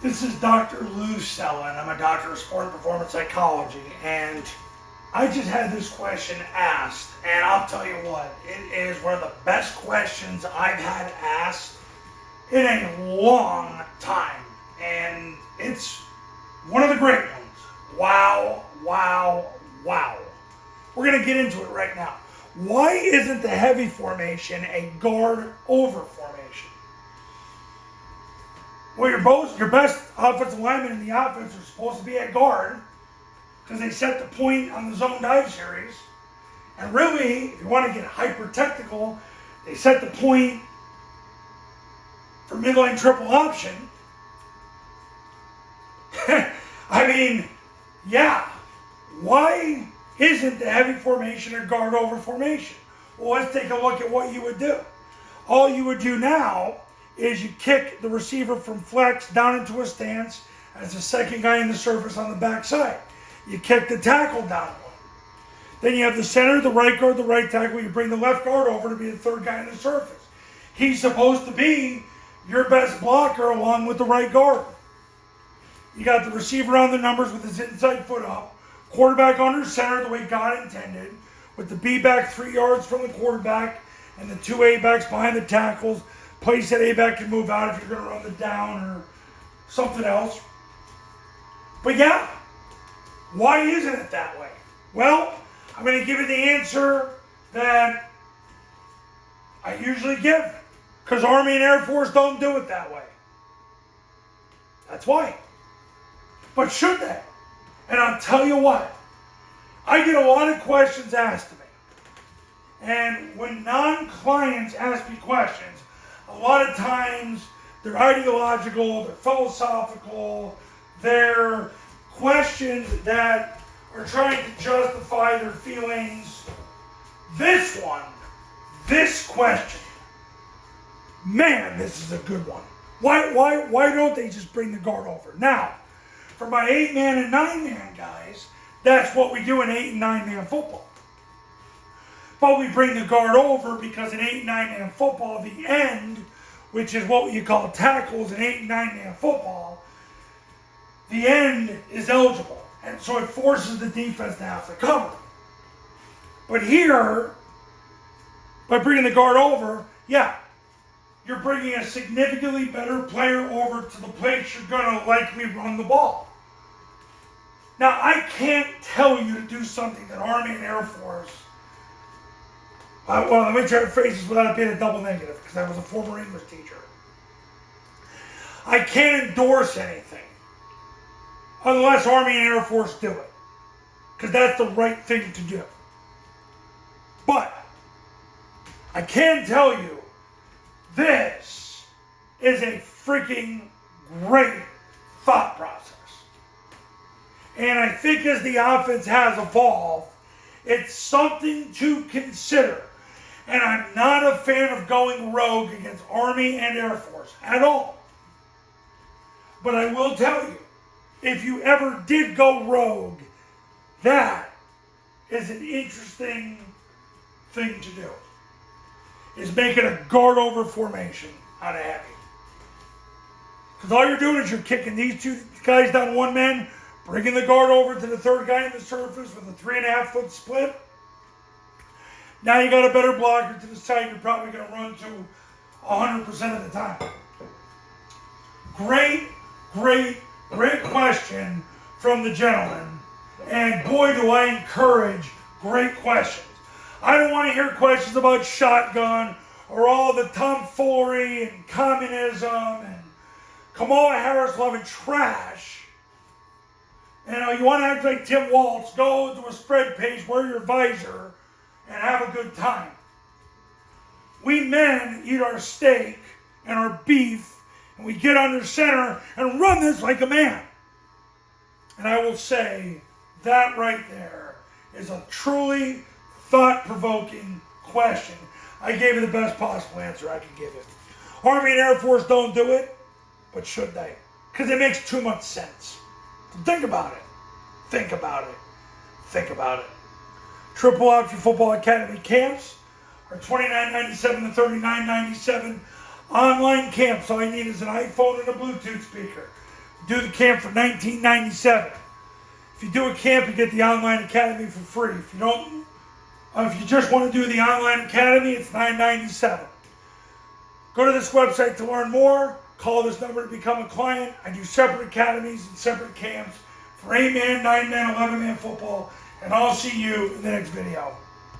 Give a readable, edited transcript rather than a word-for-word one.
This is Dr. Lou Sella, and I'm a doctor of sport and performance psychology, and I just had this question asked, and I'll tell you what, it is one of the best questions I've had asked in a long time, and it's one of the great ones. Wow, wow, wow. We're going to get into it right now. Why isn't the heavy formation a guard over formation? Well, your best offensive linemen in the offense are supposed to be at guard because they set the point on the zone dive series. And really, if you want to get hyper technical, they set the point for midline triple option. I mean, yeah. Why isn't the heavy formation a guard over formation? Well, let's take a look at what you would do. All you would do now is you kick the receiver from flex down into a stance as the second guy in the surface on the backside. You kick the tackle down one. Then you have the center, the right guard, the right tackle. You bring the left guard over to be the third guy in the surface. He's supposed to be your best blocker along with the right guard. You got the receiver on the numbers with his inside foot up. Quarterback under center the way God intended, with the B back 3 yards from the quarterback and the two A backs behind the tackles. Place that A back can move out if you're going to run the down or something else. But yeah, why isn't it that way? Well, I'm going to give you the answer that I usually give, because Army and Air Force don't do it that way. That's why. But should they? And I'll tell you what, I get a lot of questions asked to me. And when non-clients ask me questions, a lot of times they're ideological, they're philosophical, they're questions that are trying to justify their feelings. This question, man, this is a good one. Why don't they just bring the guard over? Now, for my 8-man and 9-man guys, that's what we do in 8 and 9-man football. But we bring the guard over because in 8 and 9-man football, the end, which is what you call tackles in 8 and 9-man football, the end is eligible. And so it forces the defense to have to cover. But here, by bringing the guard over, yeah, you're bringing a significantly better player over to the place you're going to likely run the ball. Now, I can't tell you to do something that Army and Air Force, well, let me try to phrase this without it being a double negative, because I was a former English teacher. I can't endorse anything unless Army and Air Force do it, because that's the right thing to do. But I can tell you, this is a freaking great thought process. And I think as the offense has evolved, it's something to consider. And I'm not a fan of going rogue against Army and Air Force at all. But I will tell you, if you ever did go rogue, that is an interesting thing to do. Is making a guard over formation out of heavy. Because all you're doing is you're kicking these two guys down one man, bringing the guard over to the third guy in the surface with a 3.5 foot split. Now you got a better blocker to the side you're probably going to run to 100% of the time. Great question from the gentleman. And boy, do I encourage great questions. I don't want to hear questions about shotgun or all the tomfoolery and communism and Kamala Harris loving trash. You want to act like Tim Waltz, go to a spread page, wear your visor, and have a good time. We men eat our steak and our beef, and we get under center and run this like a man. And I will say, that right there is a truly thought-provoking question. I gave you the best possible answer I could give you. Army and Air Force don't do it, but should they? Because it makes too much sense. So think about it. Think about it. Think about it. Triple Option Football Academy camps are $29.97 to $39.97. Online camps, all you need is an iPhone and a Bluetooth speaker. Do the camp for $19.97. If you do a camp, you get the online academy for free. If you just want to do the online academy, it's $9.97. Go to this website to learn more. Call this number to become a client. I do separate academies and separate camps for 8-man, 9-man, 11-man football. And I'll see you in the next video.